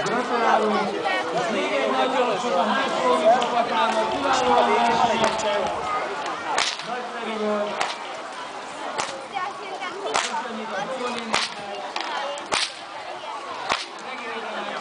Gratulálunk! És még egy nagy gyorsabb a Hászlói csapatának, kiválóan versenyeztek! Nagyszerű volt! Köszönjük a Tolónénéknek! Megérdenek!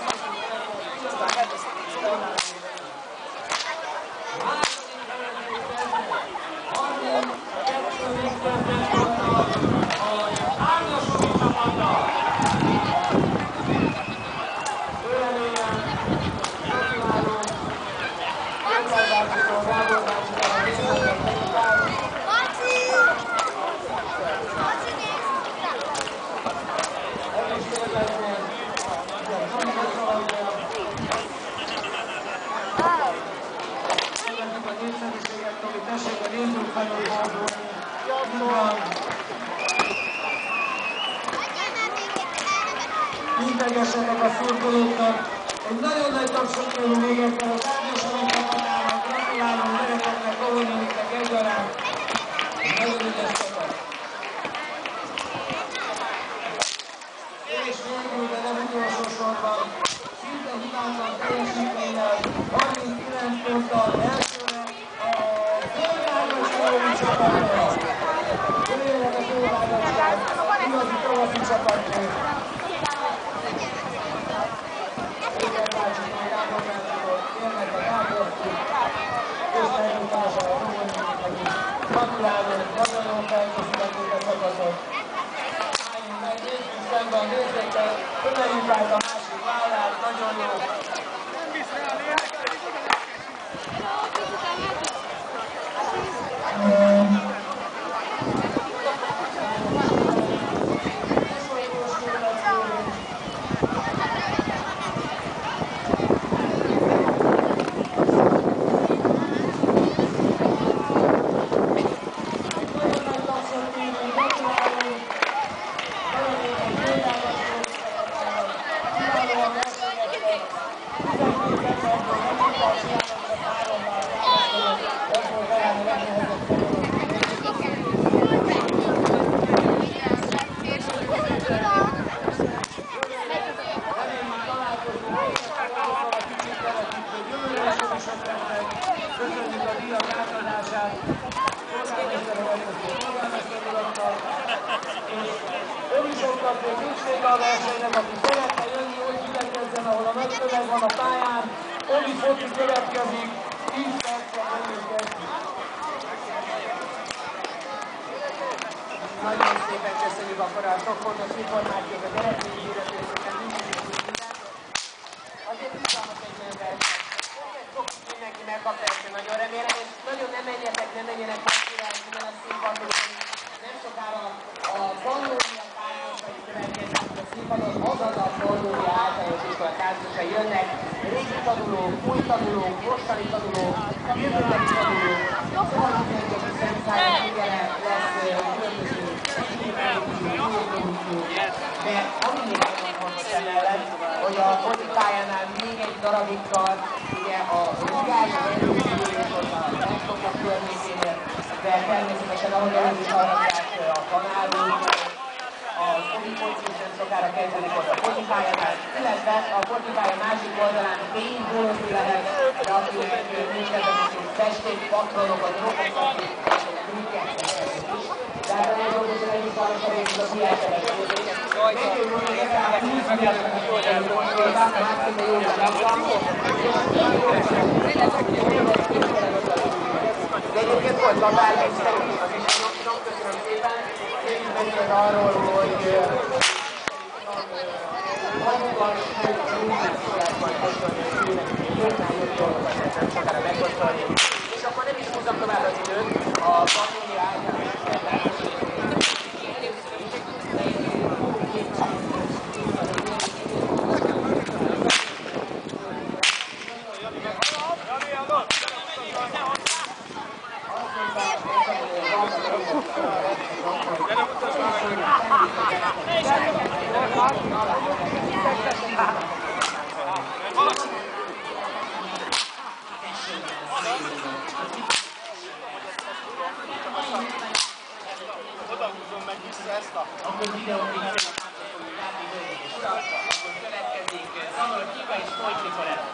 Integessenek a szurkolóknak. Egy nagyon nagy tapsot kérünk még egyszer a tárgyasanak csapatának. Gratulálom gyerekeknek, Tolónénéknek egyaránt. Nagyon ügyes csapat. És végül, de nem utolsó sorban, szinte hibátlan teljesítménnyel, 39 ponttal elsőre a Fölváros csapattal. Jöjjenek a Fölvárosság, igazi tavaszi csapatnő. Éger bácsiknak, Gábor bácsiknak, jönnek a Gábortól, és megmutása a Tolónénéknek is. Gratulálunk, nagyon jól felkészítették a csapatot. Álljunk meg, nézzük szemben, nézzékkel, ömeljük át a másik vállát, nagyon jó. Nem visz rá, köszönjük a díjak átadását, és önvisoknak még nincs vége a versenynek, aki szeretne jönni, hogy gyülekezzen, ahol a nagy tömeg van a pályán, Oli foci következik, 10 percet jönünk kezdjük. Nagyon szépen köszönjük akkor a sok fontos információkat, eredményhíretéseket, azért bizalmas egy olyan verseny. Mindenki megkapta ezt, nagyon remélem, és nagyon nem menjenek messzire, mivel a színpadon nem sokára a Pannónia táncosai következnek a színpadon, azaz a Pannónia általános iskola táncosai jönnek, régi tanulók, új tanulók, mostani tanulók, jövőbeli tanulók, szóval mindenki, aki szemszállás figyele lesz különböző de ami még nagyon fontos emellett, hogy a focitájánál még egy darabikkal, ugye a rugás, a erősülés, a legfontosabb környékénél, de természetesen ahogy előbb is hallgatják a tanárok, az Olifoci is nem sokára kezdődik ott a focipályánál, illetve a focipálya másik oldalán fénybólozni lehet, de akinek nincs kezdetésünk festék, patronokat, rokokat, trükket is. De Tehát a nyelvzókosan egyik valós a részt a fiátelesedését. Nekünk mondjuk legalább 20 fiatalakat hozzá, máximum jó lapban. De egyébként volt labár, egy szerintem az is nyomtom, köszönöm szépen. Kérjük beszélt arról, hogy magukat úgy fogják majd kóstolni, hogy jóknál jobb dolgokat nem sokára megkóstolni. És akkor nem is húzom tovább az időt, a Pannónia általános iskolában. Akkor videóképet fogjuk látni és akkor következik Zanor Kinga és Folyt Nikolett.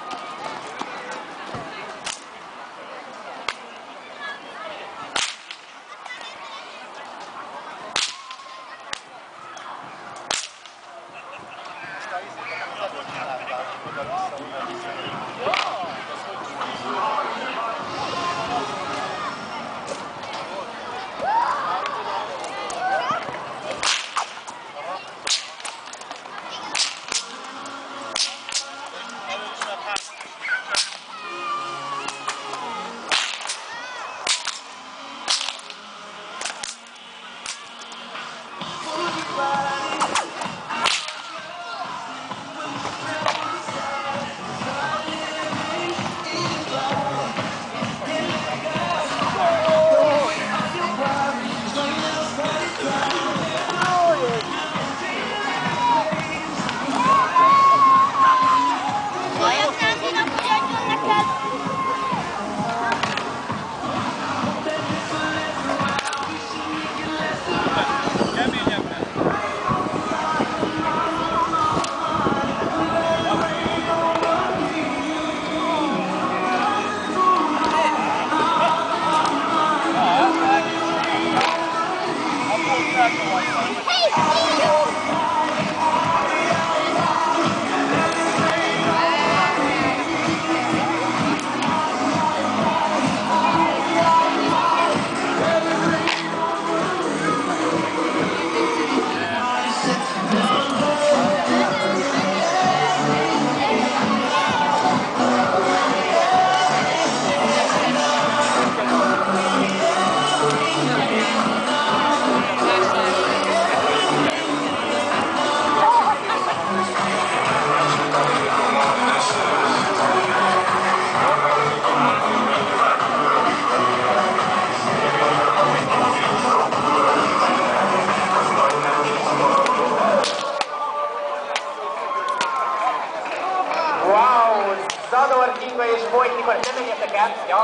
Zanor Kinga és Folyt Nikolett, nem menjetek el, ja,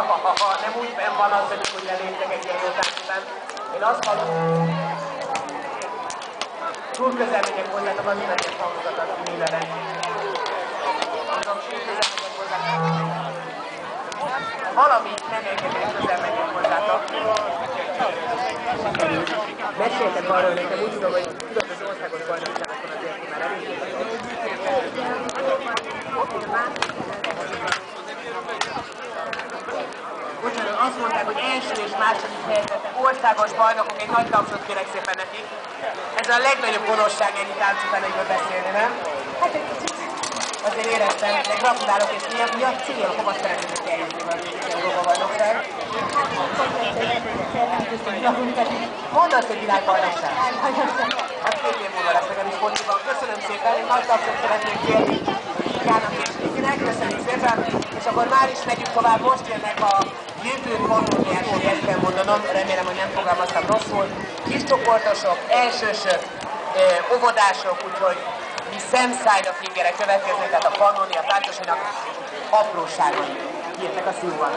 nem úgy benn van az, hogy leléptek egy ilyen jó tánc után. Én azt hallom, túl közel megyek hozzátok, az nem ilyen hangzatat művelek. Mondom, túl közel megyek hozzátok. Valami nem engedés közel megyek hozzátok. Meséltek arról nekem, úgy tudom, hogy tudod, az országos bajnokságokon azért ki már elég. Bocsánat, azt mondták, hogy első és második helyzetek országos bajnokok, egy nagy tapsot kérek szépen nekik. Ez a legnagyobb gonoszság ennyi tánc után egyből beszélni, nem? Hát egy kicsit azért éreztem, de gratulálok, és mi a cél, hova szeretnék eljutatni az Európa bajnokság? Mondd azt, hogy világbajnokság. Az 2 év múlva lesz legalábbis fociban. Köszönöm szépen, egy nagy tapsot szeretnék kérni Ikának és Nikinek, köszönjük szépen, és akkor már is megyünk tovább, most jönnek a jövő Pannóniát, hogy ezt kell mondanom, remélem, hogy nem fogalmaztam rosszul. Kiscsoportosok, elsősök, óvodások, úgyhogy mi Sam Side of Fingerek következnek, tehát a Pannónia táncosainak apróságai írtak a színvon.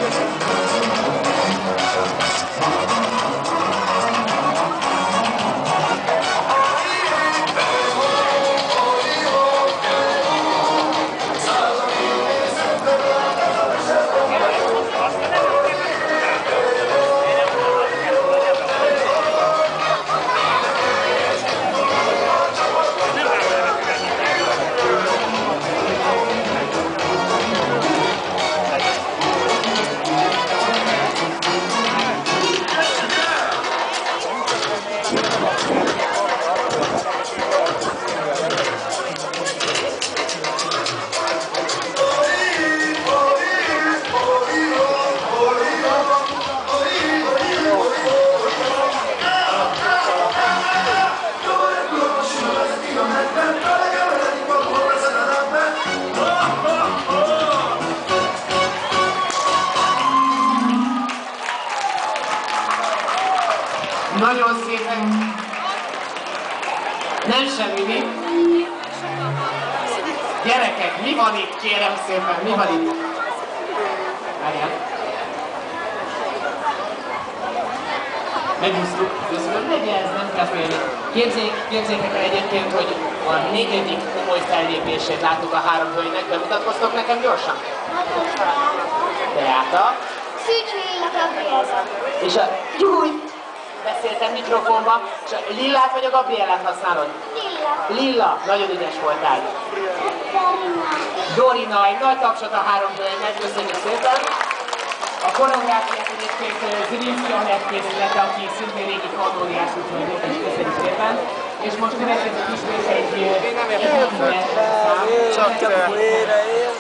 Köszönöm! Nem semmi, mi? Gyerekek, mi van itt, kérem szépen, mi van itt? Várjál. Megúsztuk, köszönöm, ez nem kell félni. Képzétek el egyébként, hogy a 4. komoly fellépését láttuk a 3 hölgynek, bemutatkoztok nekem gyorsan? Beáta. Szűcs Gabriella. És a beszéltem mikrofonba, és a Lillát vagy a Gabriellát használod? Lilla, nagyon ügyes voltál. Dorina, egy nagy tapsot a 3 hölgynek, köszönjük szépen. A koreográfiát egyébként Zilinszki Anett készítette, aki szintén régi kanóriás, úgyhogy is köszönjük szépen. És most következik ismét egy csak capoeira él.